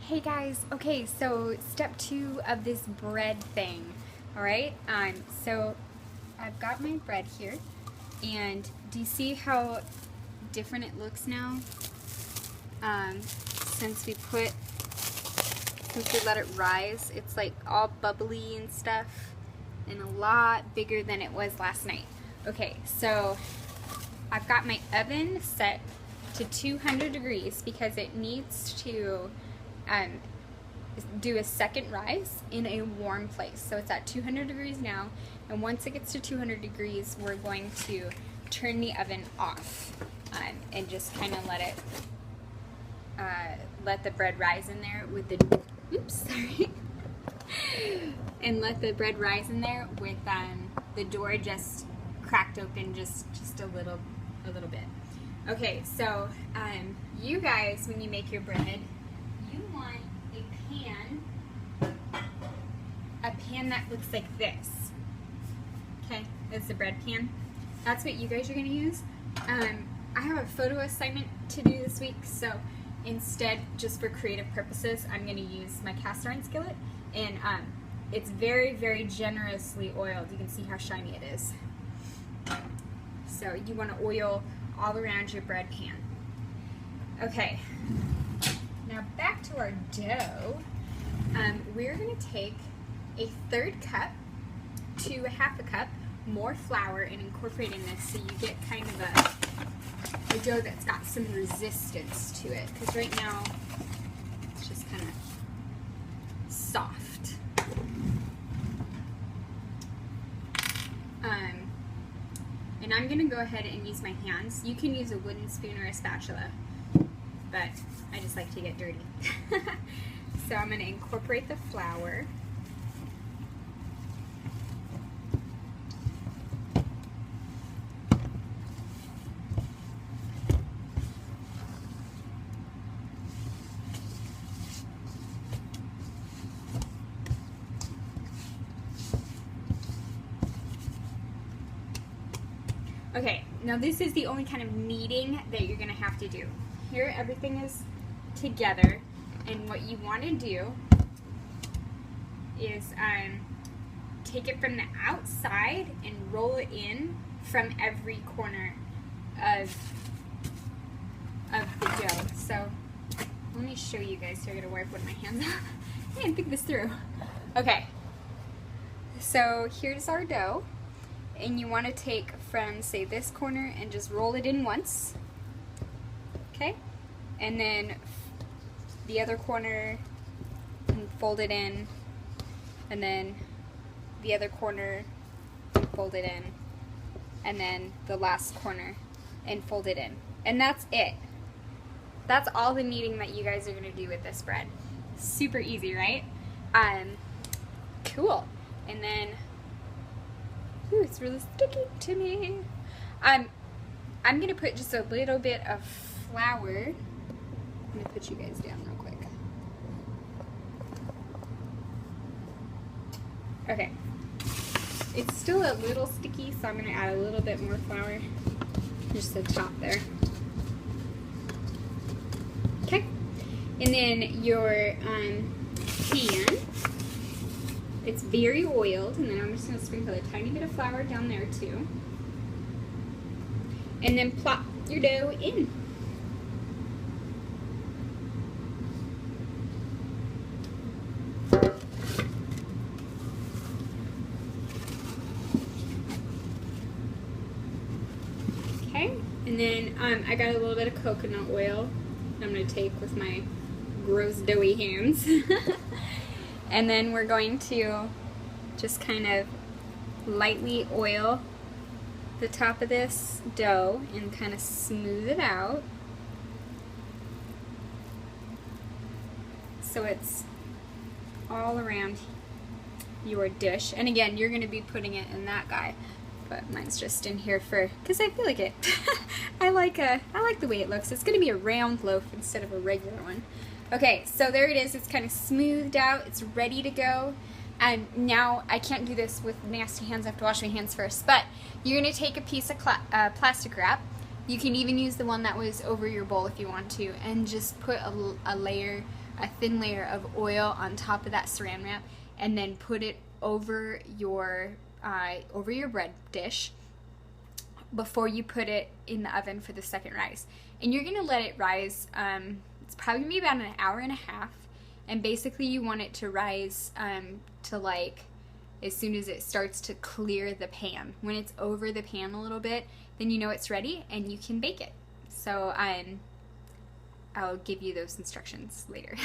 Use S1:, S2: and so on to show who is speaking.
S1: Hey guys, okay, so step 2 of this bread thing, alright? So I've got my bread here, and do you see how different it looks now? Since we let it rise, it's like all bubbly and stuff, and a lot bigger than it was last night. Okay, so I've got my oven set to 200 degrees because it needs to do a second rise in a warm place. So it's at 200 degrees now, and once it gets to 200 degrees, we're going to turn the oven off and just kind of let the bread rise in there with the, and let the bread rise in there with the door just cracked open just a little bit. Okay, so you guys, when you make your bread, you want a pan that looks like this. Okay, that's the bread pan. That's what you guys are gonna use. I have a photo assignment to do this week, so instead, just for creative purposes, I'm gonna use my cast iron skillet, and it's very, very generously oiled. You can see how shiny it is. So you want to oil all around your bread pan. Okay, now back to our dough. We're going to take a 1/3 cup to a 1/2 cup more flour and incorporate in this so you get kind of a dough that's got some resistance to it, because right now it's just kind of soft. And I'm going to go ahead and use my hands. You can use a wooden spoon or a spatula, but I just like to get dirty. So I'm going to incorporate the flour. Okay, now this is the only kind of kneading that you're going to have to do. Here everything is together, and what you want to do is take it from the outside and roll it in from every corner of the dough. So let me show you guys. So I'm going to wipe one of my hands off. I didn't think this through. Okay, so here's our dough. And you want to take from, say, this corner and just roll it in once, okay? And then the other corner and fold it in, and then the other corner and fold it in, and then the last corner and fold it in. And that's it. That's all the kneading that you guys are going to do with this bread. Super easy, right? Cool. And then, ooh, it's really sticky to me. I'm gonna put just a little bit of flour. I'm gonna put you guys down real quick. Okay. It's still a little sticky, so I'm gonna add a little bit more flour. Just the top there. Okay. And then your pan. It's very oiled, and then I'm just going to sprinkle a tiny bit of flour down there too. And then plop your dough in. Okay, and then I got a little bit of coconut oil I'm going to take with my gross doughy hands. And then we're going to just kind of lightly oil the top of this dough and kind of smooth it out so it's all around your dish. And again, you're going to be putting it in that guy, but mine's just in here because I feel like it. I like the way it looks. It's going to be a round loaf instead of a regular one. Okay, so there it is. It's kind of smoothed out. It's ready to go. And now I can't do this with nasty hands. I have to wash my hands first. But you're going to take a piece of plastic wrap. You can even use the one that was over your bowl if you want to, and just put a layer a thin layer of oil on top of that saran wrap, and then put it over your bread dish before you put it in the oven for the second rise. And you're gonna let it rise, it's probably gonna be about an hour and a half, and basically you want it to rise to like as soon as it starts to clear the pan. When it's over the pan a little bit, then you know it's ready and you can bake it. So I'll give you those instructions later.